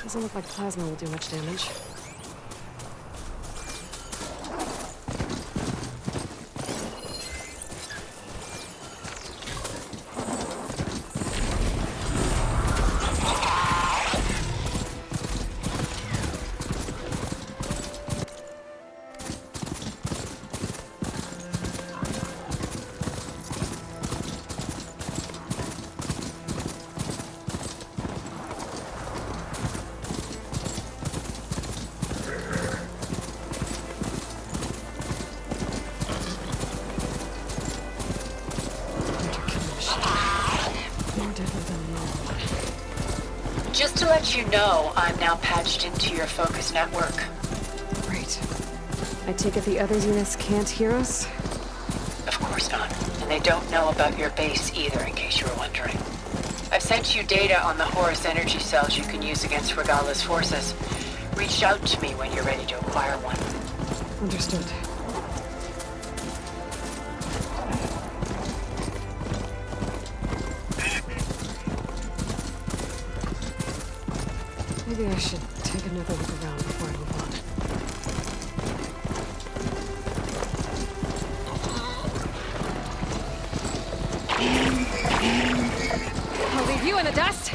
Doesn't look like plasma will do much damage. Just to let you know, I'm now patched into your focus network. Great. I take it the other units can't hear us? Of course not. And they don't know about your base either, in case you were wondering. I've sent you data on the Horus energy cells you can use against Regala's forces. Reach out to me when you're ready to acquire one. Understood. Maybe I should take another look around before I move on. I'll leave you in the dust!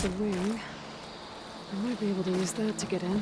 The wing. I might be able to use that to get in.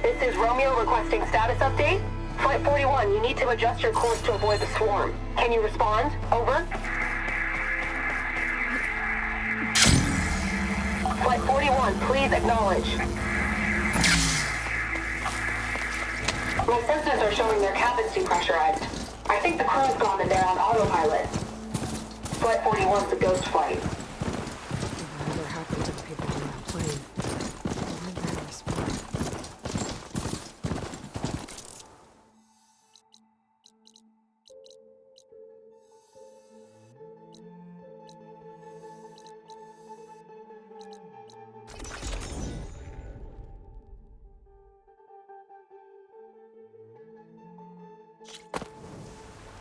This is Romeo requesting status update. Flight 41, you need to adjust your course to avoid the swarm. Can you respond? Over. Flight 41, please acknowledge. My sensors are showing their cabins depressurized. I think the crew's gone and they're on autopilot. Flight 41's a ghost flight. Whatever happened to the people on that plane? Why did they respond?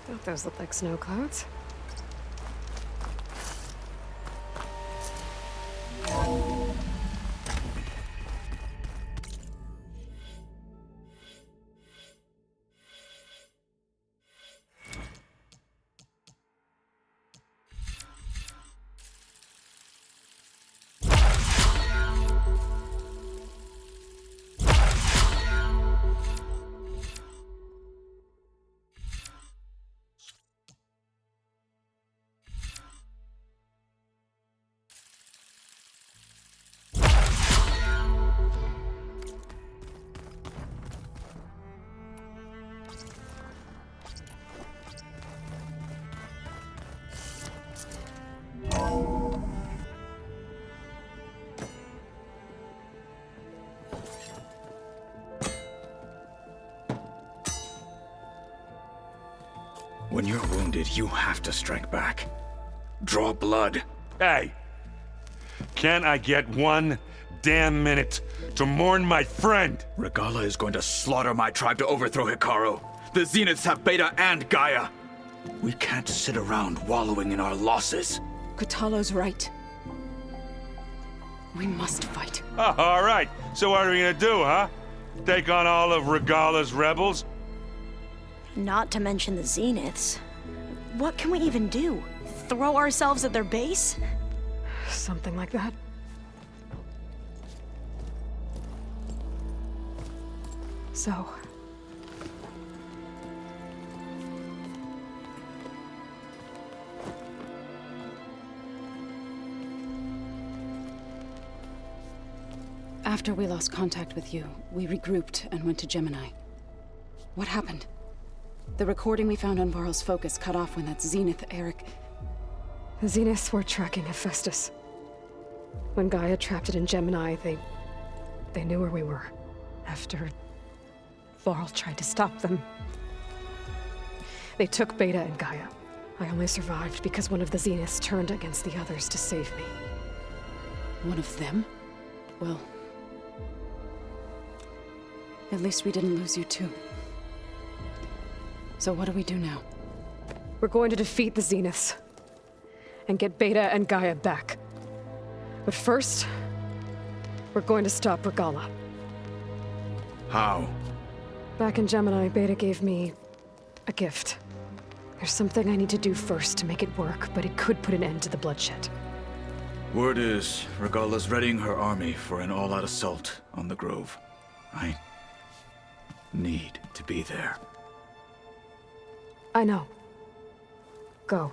Don't those look like snow clouds? When you're wounded, you have to strike back. Draw blood. Hey! Can't I get one damn minute to mourn my friend? Regalla is going to slaughter my tribe to overthrow Hikaru. The Zeniths have Beta and Gaia. We can't sit around wallowing in our losses. Kotallo's right. We must fight. Oh, all right. So what are we gonna do, huh? Take on all of Regalla's rebels? Not to mention the Zeniths. What can we even do? Throw ourselves at their base? Something like that. So... After we lost contact with you, we regrouped and went to Gemini. What happened? The recording we found on Varl's focus cut off when that Zenith, Eric... The Zeniths were tracking Hephaestus. When Gaia trapped it in Gemini, they knew where we were. After Varl tried to stop them. They took Beta and Gaia. I only survived because one of the Zeniths turned against the others to save me. One of them? Well... at least we didn't lose you too. So what do we do now? We're going to defeat the Zeniths. And get Beta and Gaia back. But first... we're going to stop Regalla. How? Back in Gemini, Beta gave me... a gift. There's something I need to do first to make it work, but it could put an end to the bloodshed. Word is, Regalla's readying her army for an all-out assault on the Grove. I need to be there. I know. Go.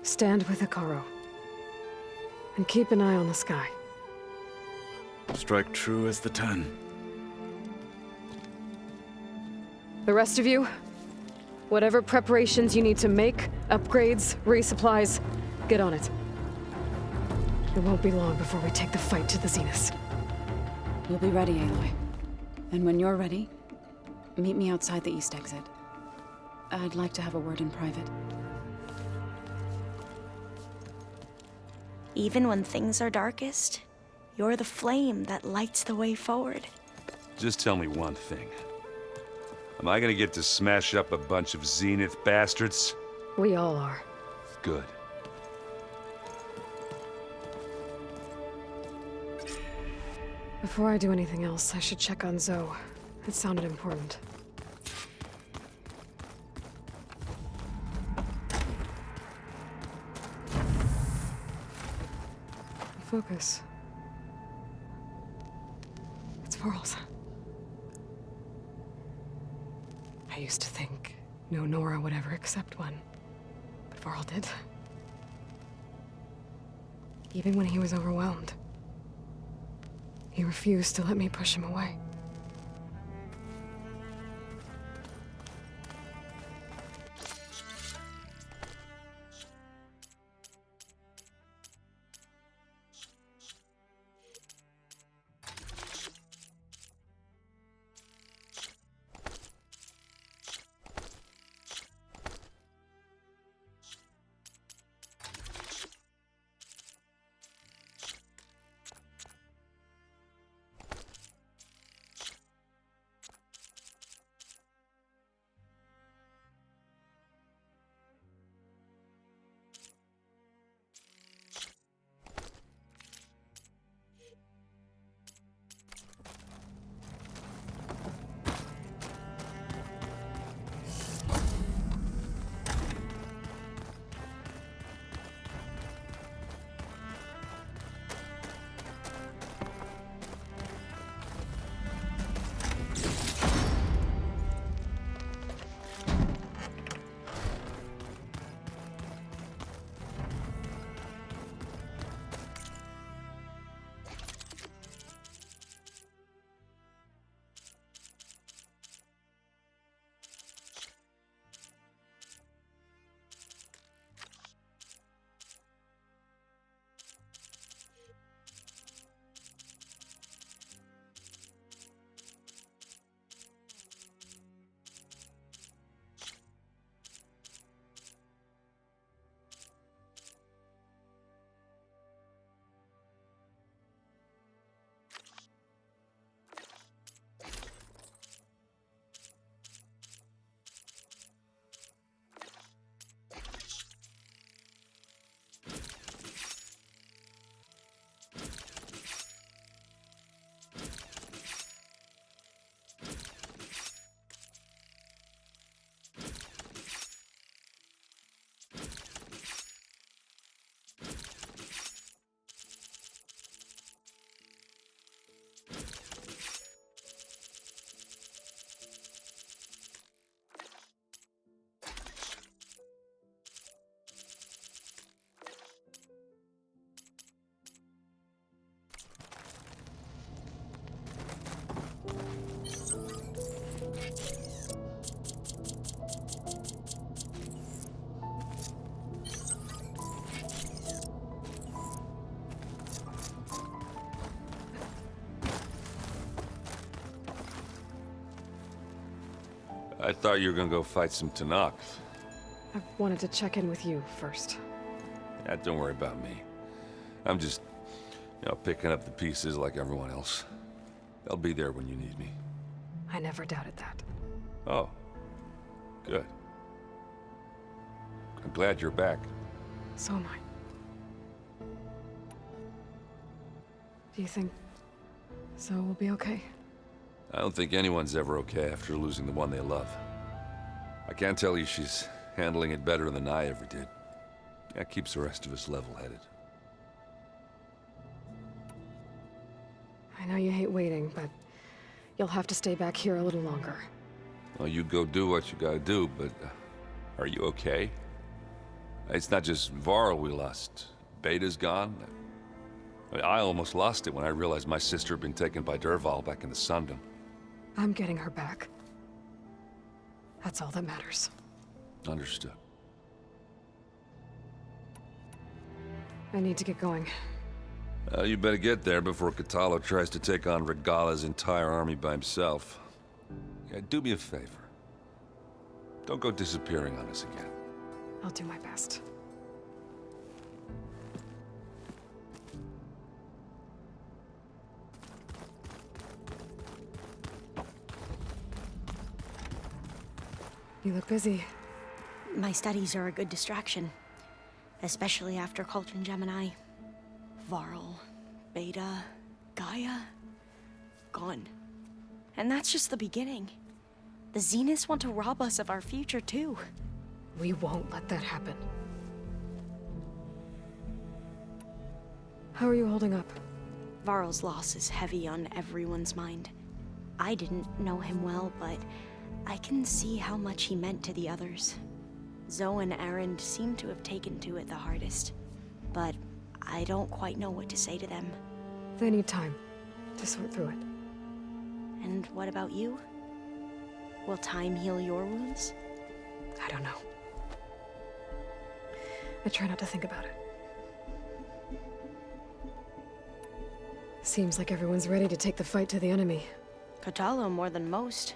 Stand with Hikaru. And keep an eye on the sky. Strike true as the 10. The rest of you, whatever preparations you need to make, upgrades, resupplies, get on it. It won't be long before we take the fight to the Zeniths. We'll be ready, Aloy. And when you're ready, meet me outside the east exit. I'd like to have a word in private. Even when things are darkest, you're the flame that lights the way forward. Just tell me one thing. Am I gonna get to smash up a bunch of Zenith bastards? We all are. Good. Before I do anything else, I should check on Zoe. It sounded important. Focus. It's Varl's. used to think no Nora would ever accept one. But Varl did. Even when he was overwhelmed. He refused to let me push him away. I thought you were gonna go fight some Tanakh. I wanted to check in with you first. Yeah, don't worry about me. I'm just, picking up the pieces like everyone else. I'll be there when you need me. I never doubted that. Oh. Good. I'm glad you're back. So am I. Do you think Zoe will be okay? I don't think anyone's ever okay after losing the one they love. I can't tell you she's handling it better than I ever did. That keeps the rest of us level-headed. I know you hate waiting, but you'll have to stay back here a little longer. Well, you go do what you gotta do, but are you okay? It's not just Varl we lost. Beta's gone. I almost lost it when I realized my sister had been taken by Dervahl back in the Sundom. I'm getting her back. That's all that matters. Understood. I need to get going. You better get there before Katalo tries to take on Regalla's entire army by himself. Yeah, do me a favor. Don't go disappearing on us again. I'll do my best. You look busy. My studies are a good distraction. Especially after Cauldron Gemini. Varl, Beta, Gaia, gone. And that's just the beginning. The Zeniths want to rob us of our future, too. We won't let that happen. How are you holding up? Varl's loss is heavy on everyone's mind. I didn't know him well, but I can see how much he meant to the others. Zoe and Aaron seem to have taken to it the hardest, but I don't quite know what to say to them. They need time to sort through it. And what about you? Will time heal your wounds? I don't know. I try not to think about it. Seems like everyone's ready to take the fight to the enemy. Kotallo more than most.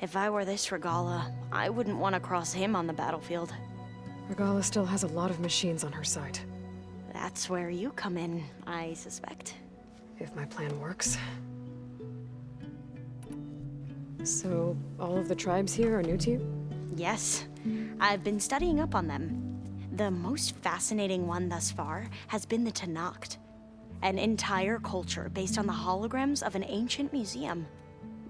If I were this Regala, I wouldn't want to cross him on the battlefield. Regala still has a lot of machines on her side. That's where you come in, I suspect. If my plan works. So, all of the tribes here are new to you? Yes, I've been studying up on them. The most fascinating one thus far has been the Tenakth, an entire culture based on the holograms of an ancient museum.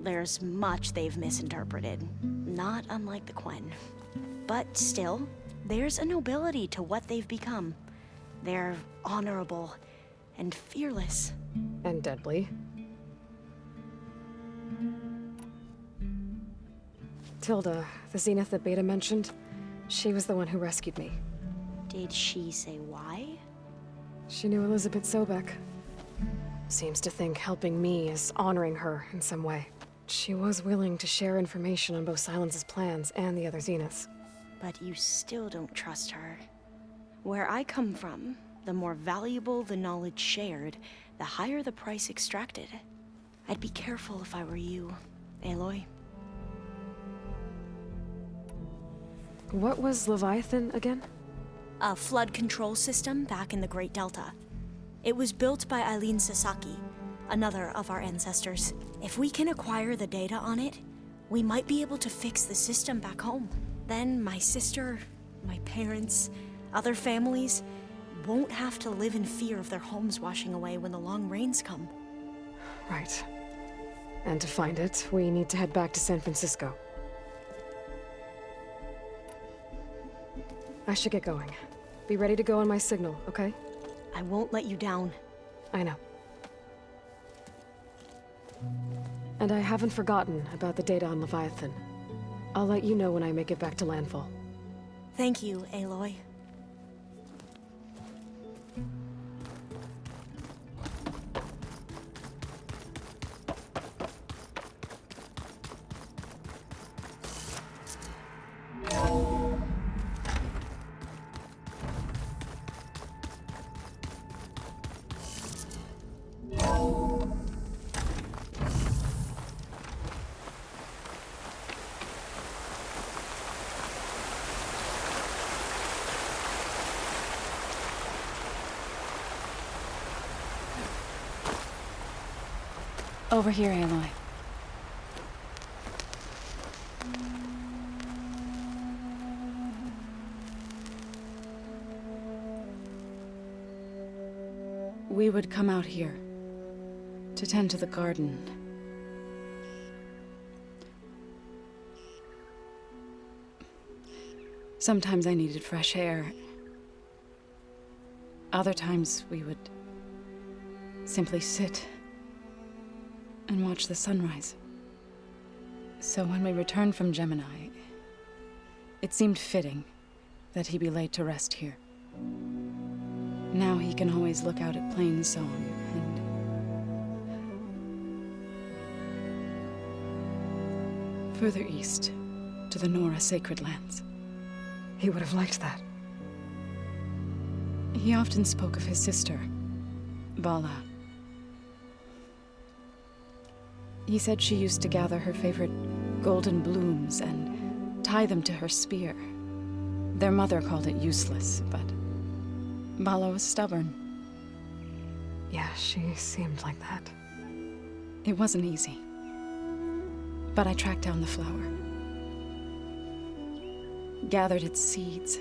There's much they've misinterpreted, not unlike the Quen. But still, there's a nobility to what they've become. They're honorable and fearless. And deadly. Tilda, the Zenith that Beta mentioned, she was the one who rescued me. Did she say why? She knew Elizabeth Sobek. Seems to think helping me is honoring her in some way. She was willing to share information on both Silence's plans and the other Zeniths. But you still don't trust her. Where I come from, the more valuable the knowledge shared, the higher the price extracted. I'd be careful if I were you, Aloy. What was Leviathan again? A flood control system back in the Great Delta. It was built by Eileen Sasaki, another of our ancestors. If we can acquire the data on it, we might be able to fix the system back home. Then my sister, my parents, other families won't have to live in fear of their homes washing away when the long rains come. Right. And to find it, we need to head back to San Francisco. I should get going. Be ready to go on my signal, okay? I won't let you down. I know. And I haven't forgotten about the data on Leviathan. I'll let you know when I make it back to landfall. Thank you, Aloy. Over here, Aloy. We would come out here to tend to the garden. Sometimes I needed fresh air. Other times we would simply sit and watch the sunrise. So when we returned from Gemini, it seemed fitting that he be laid to rest here. Now he can always look out at Plain Song and further east to the Nora Sacred Lands. He would have liked that. He often spoke of his sister, Bala. He said she used to gather her favorite golden blooms and tie them to her spear. Their mother called it useless, but Bala was stubborn. Yeah, she seemed like that. It wasn't easy. But I tracked down the flower. Gathered its seeds.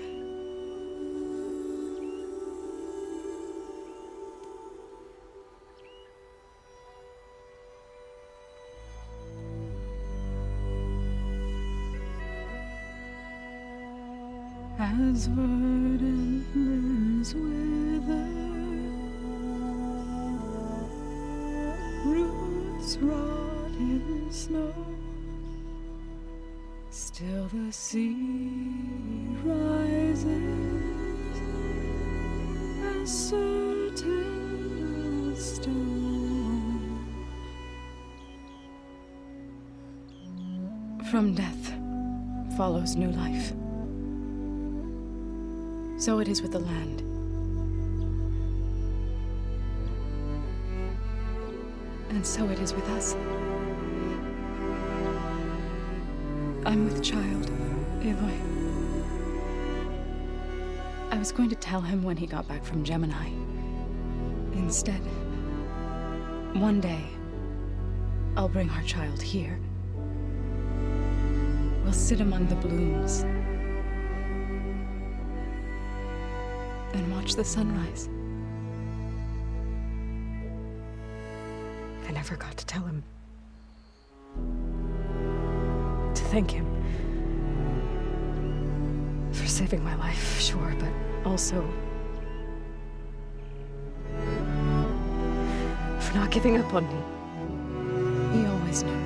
As verdant limbs wither, roots rot in snow, Still the sea rises as certain as stone. From death follows new life. So it is with the land. And so it is with us. I'm with child, Aloy. I was going to tell him when he got back from Gemini. Instead, one day, I'll bring our child here. We'll sit among the blooms and watch the sunrise. I never got to tell him. To thank him. For saving my life, sure, but also for not giving up on me. He always knew.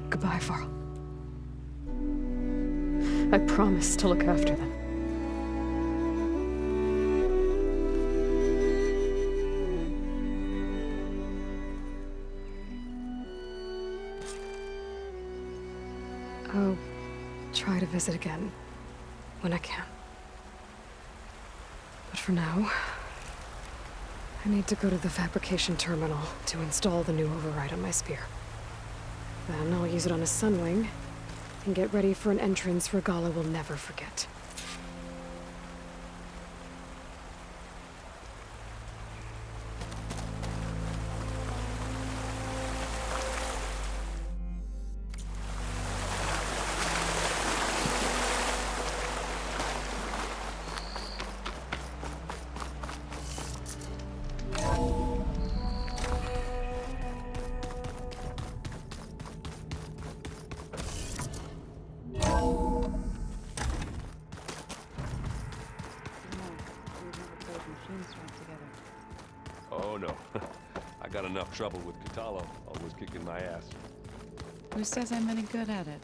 Goodbye, Varl. I promise to look after them. I'll try to visit again when I can. But for now, I need to go to the fabrication terminal to install the new override on my spear. Then I'll use it on a sunwing and get ready for an entrance Regalla will never forget. Oh no. I got enough trouble with Katalo, always kicking my ass. Who says I'm any good at it?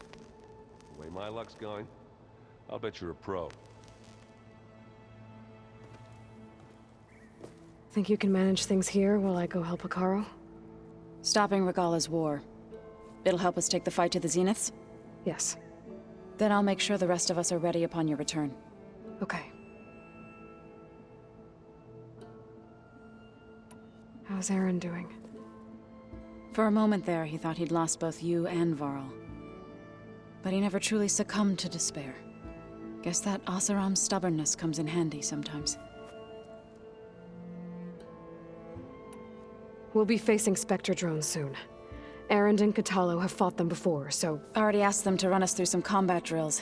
The way my luck's going, I'll bet you're a pro. Think you can manage things here while I go help Akaro? Stopping Regalla's war. It'll help us take the fight to the Zeniths? Yes. Then I'll make sure the rest of us are ready upon your return. Okay. How's Aaron doing? For a moment there, he thought he'd lost both you and Varl. But he never truly succumbed to despair. Guess that Oseram's stubbornness comes in handy sometimes. We'll be facing Spectre drones soon. Aaron and Katalo have fought them before, so... Already asked them to run us through some combat drills.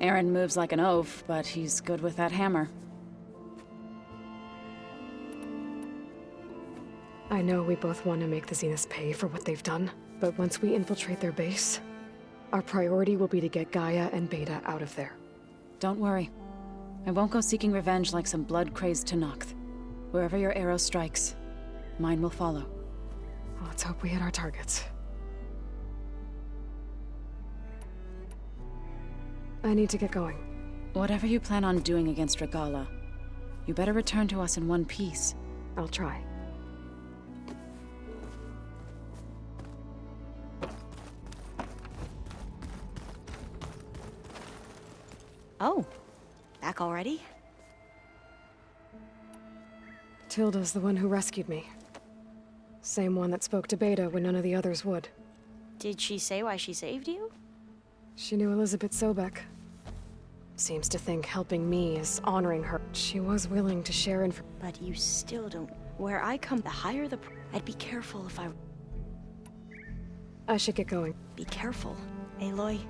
Aaron moves like an oaf, but he's good with that hammer. I know we both want to make the Zeniths pay for what they've done, but once we infiltrate their base, our priority will be to get Gaia and Beta out of there. Don't worry. I won't go seeking revenge like some blood-crazed Tenakth. Wherever your arrow strikes, mine will follow. Let's hope we hit our targets. I need to get going. Whatever you plan on doing against Regalla, you better return to us in one piece. I'll try. Oh, back already? Tilda's the one who rescued me. Same one that spoke to Beta when none of the others would. Did she say why she saved you? She knew Elizabeth Sobek. Seems to think helping me is honoring her. She was willing to share information. But you still don't. Where I come, the higher the I'd be careful if I should get going. Be careful, Aloy.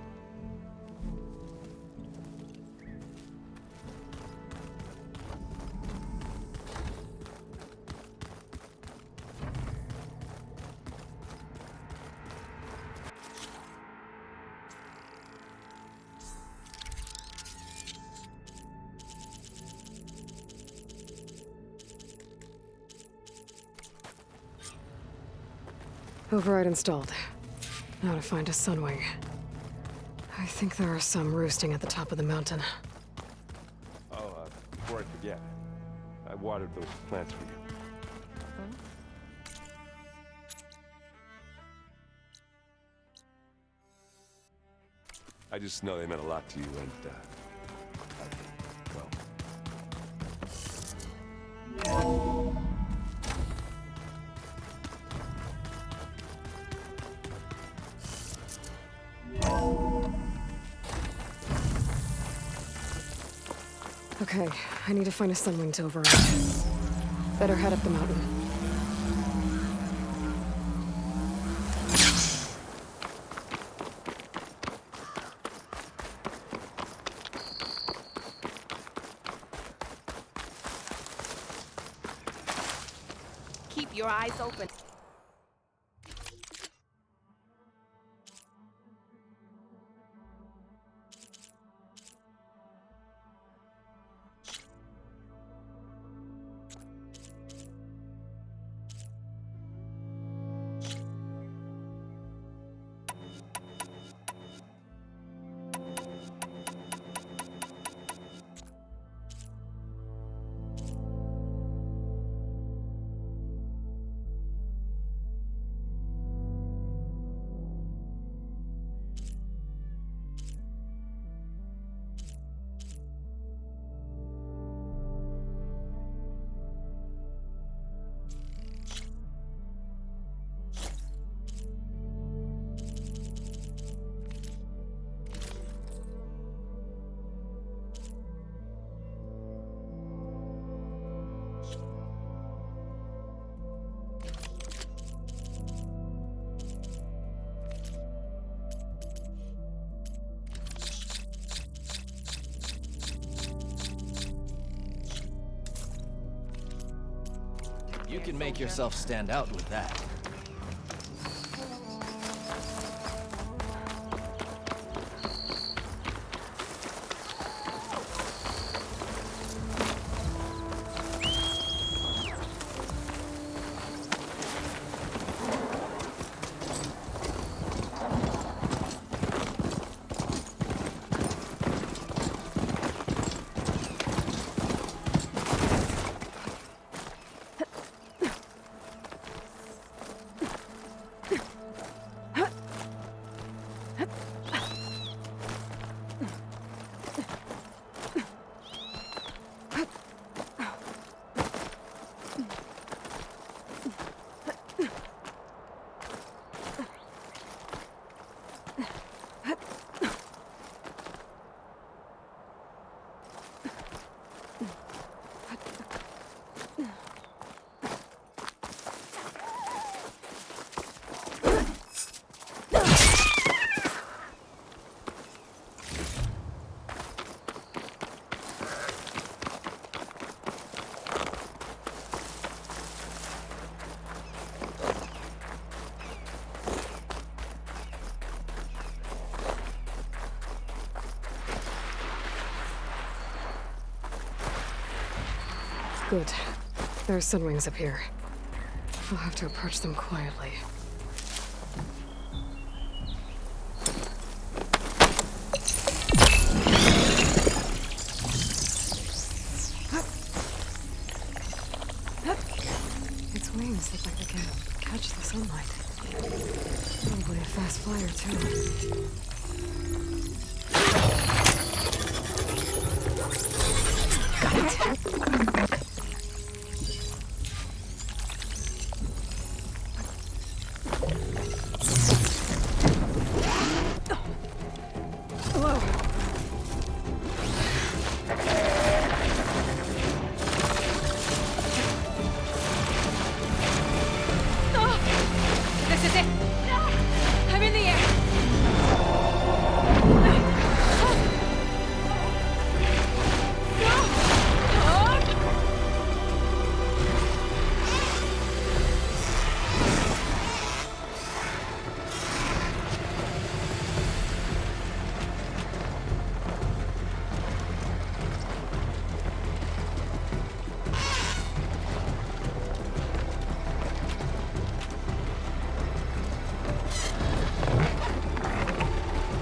Override installed. Now to find a sunwing. I think there are some roosting at the top of the mountain. Oh, before I forget, I watered those plants for you. I just know they meant a lot to you, and, well... Okay, I need to find a sunwing to override. Better head up the mountain. Keep your eyes open. You can make yourself stand out with that. Good. There are sunwings up here. I'll have to approach them quietly. Its wings look like they can catch the sunlight. Probably a fast flyer, too.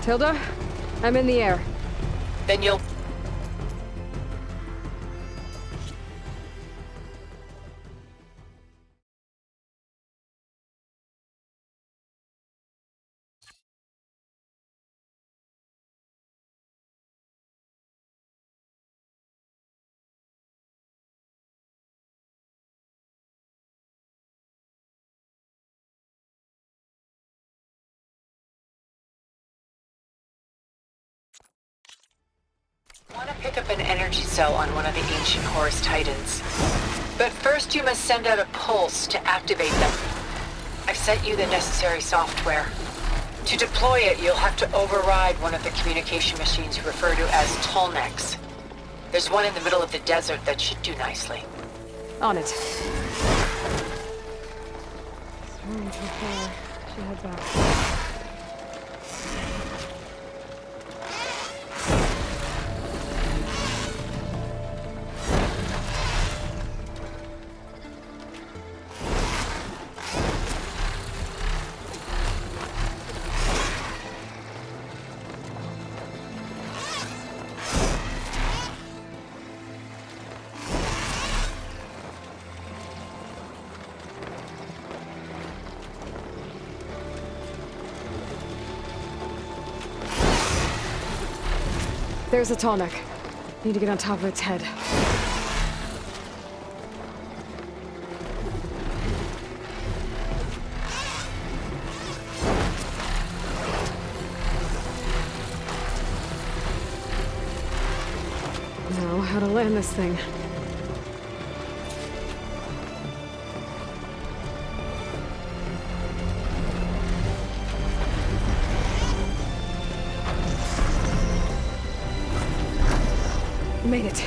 Tilda, I'm in the air. Then you'll... want to pick up an energy cell on one of the ancient Horus Titans. But first you must send out a pulse to activate them. I've sent you the necessary software. To deploy it, you'll have to override one of the communication machines you refer to as Tolnecs. There's one in the middle of the desert that should do nicely. On it. Too far. Should head back. There's a Tolnec. Need to get on top of its head. Now, how to land this thing. Made it.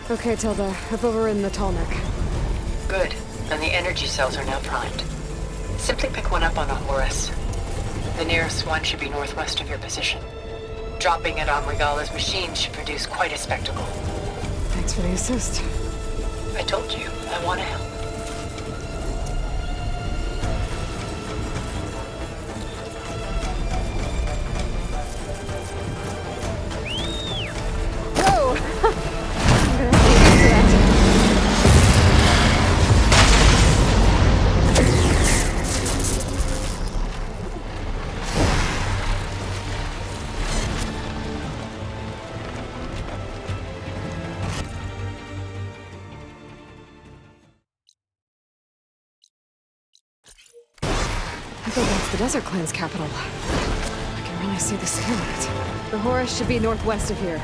Okay, Tilda. I've overridden the Tolnec. Good. And the energy cells are now primed. Simply pick one up on a Horus. The nearest one should be northwest of your position. Dropping it on Regalla's machine should produce quite a spectacle. Thanks for the assist. I told you, I want to help. Whoa! I'm gonna have to get used to that. I thought that's the Desert Clan's capital. I can really see the scale of it. The Horus should be northwest of here.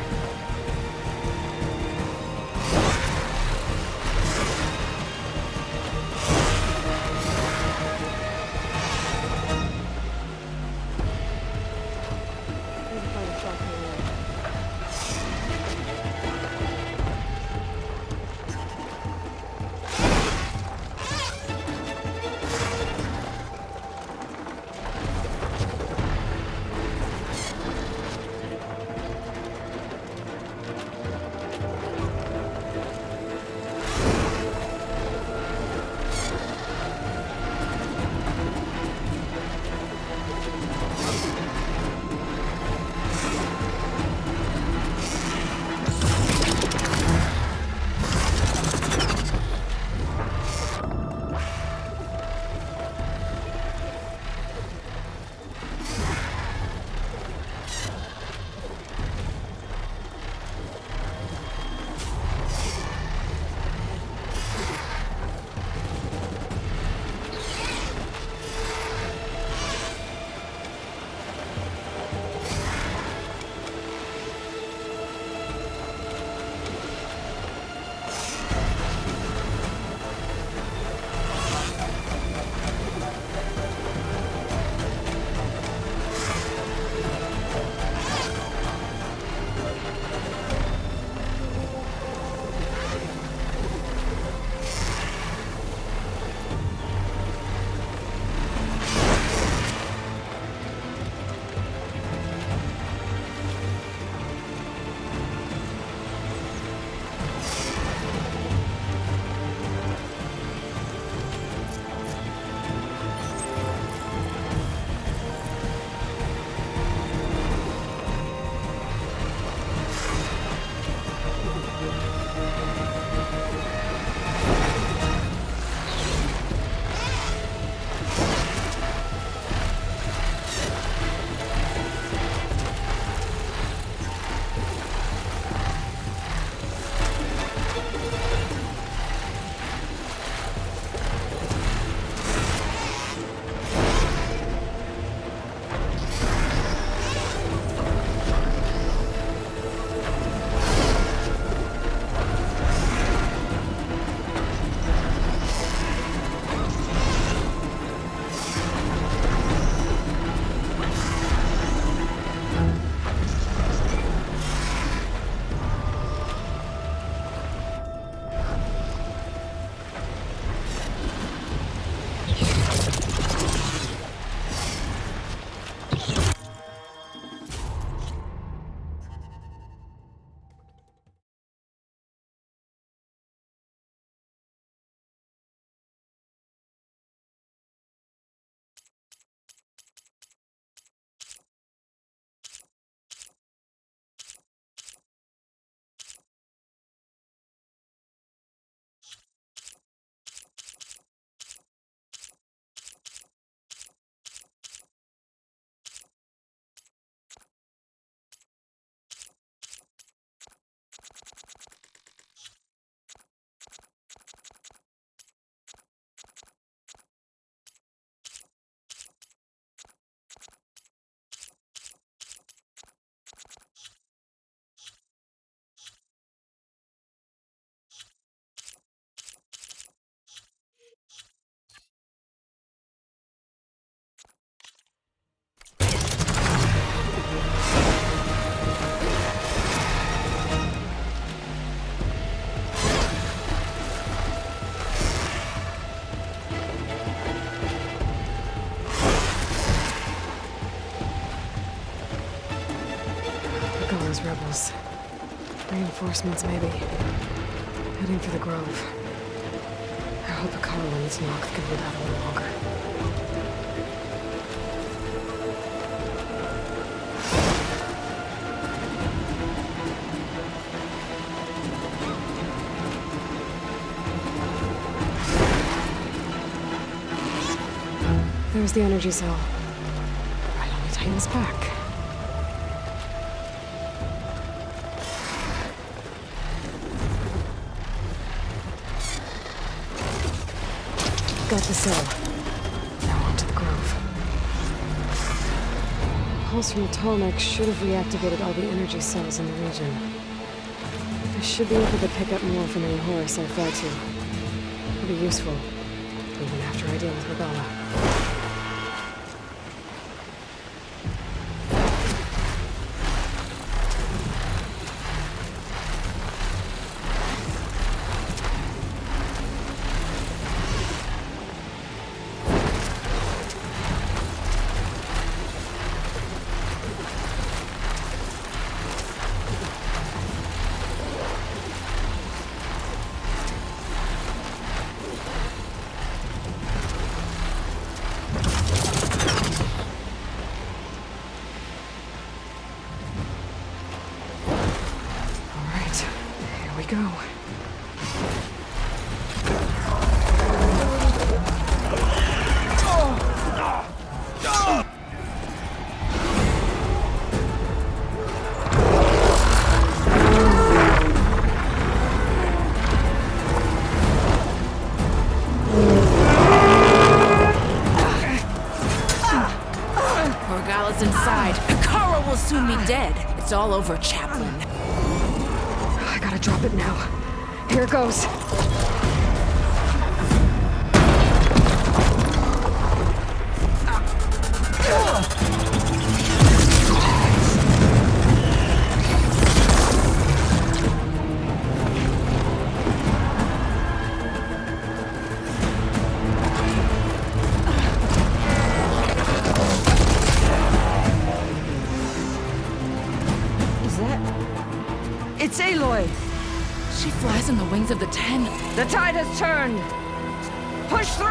those rebels. Reinforcements, maybe. Heading for the Grove. I hope Carl and his Noct can hold out a little longer. There's the energy cell. Right on the Titan's back. Got the cell. Now on to the Grove. Pulse from the tall neck should have reactivated all the energy cells in the region. I should be able to pick up more from any horse I fly to. It'll be useful, even after I deal with Regalla. Go. Regalla's inside. Kara will soon be dead. It's all over, Chaplain. I gotta drop it now. Here it goes. Is that... It's Aloy! She flies on the wings of the 10. The tide has turned! Push through!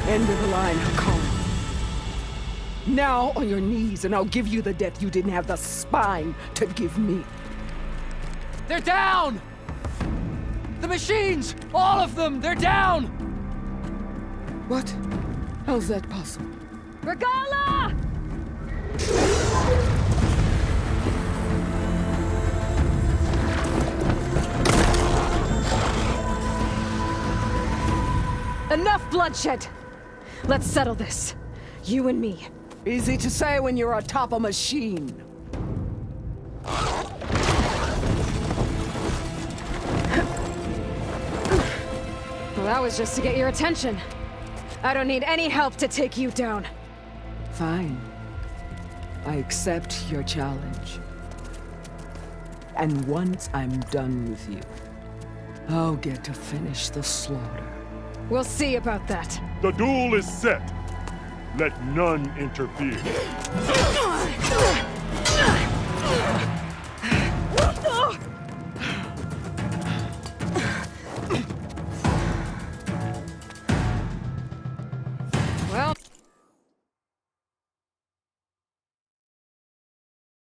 End of the line, Carl. Now on your knees, and I'll give you the death you didn't have the spine to give me. They're down! The machines! All of them! They're down! What? How's that possible? Regalla! Enough bloodshed! Let's settle this. You and me. Easy to say when you're atop a machine. Well, that was just to get your attention. I don't need any help to take you down. Fine. I accept your challenge. And once I'm done with you, I'll get to finish the slaughter. We'll see about that. The duel is set. Let none interfere.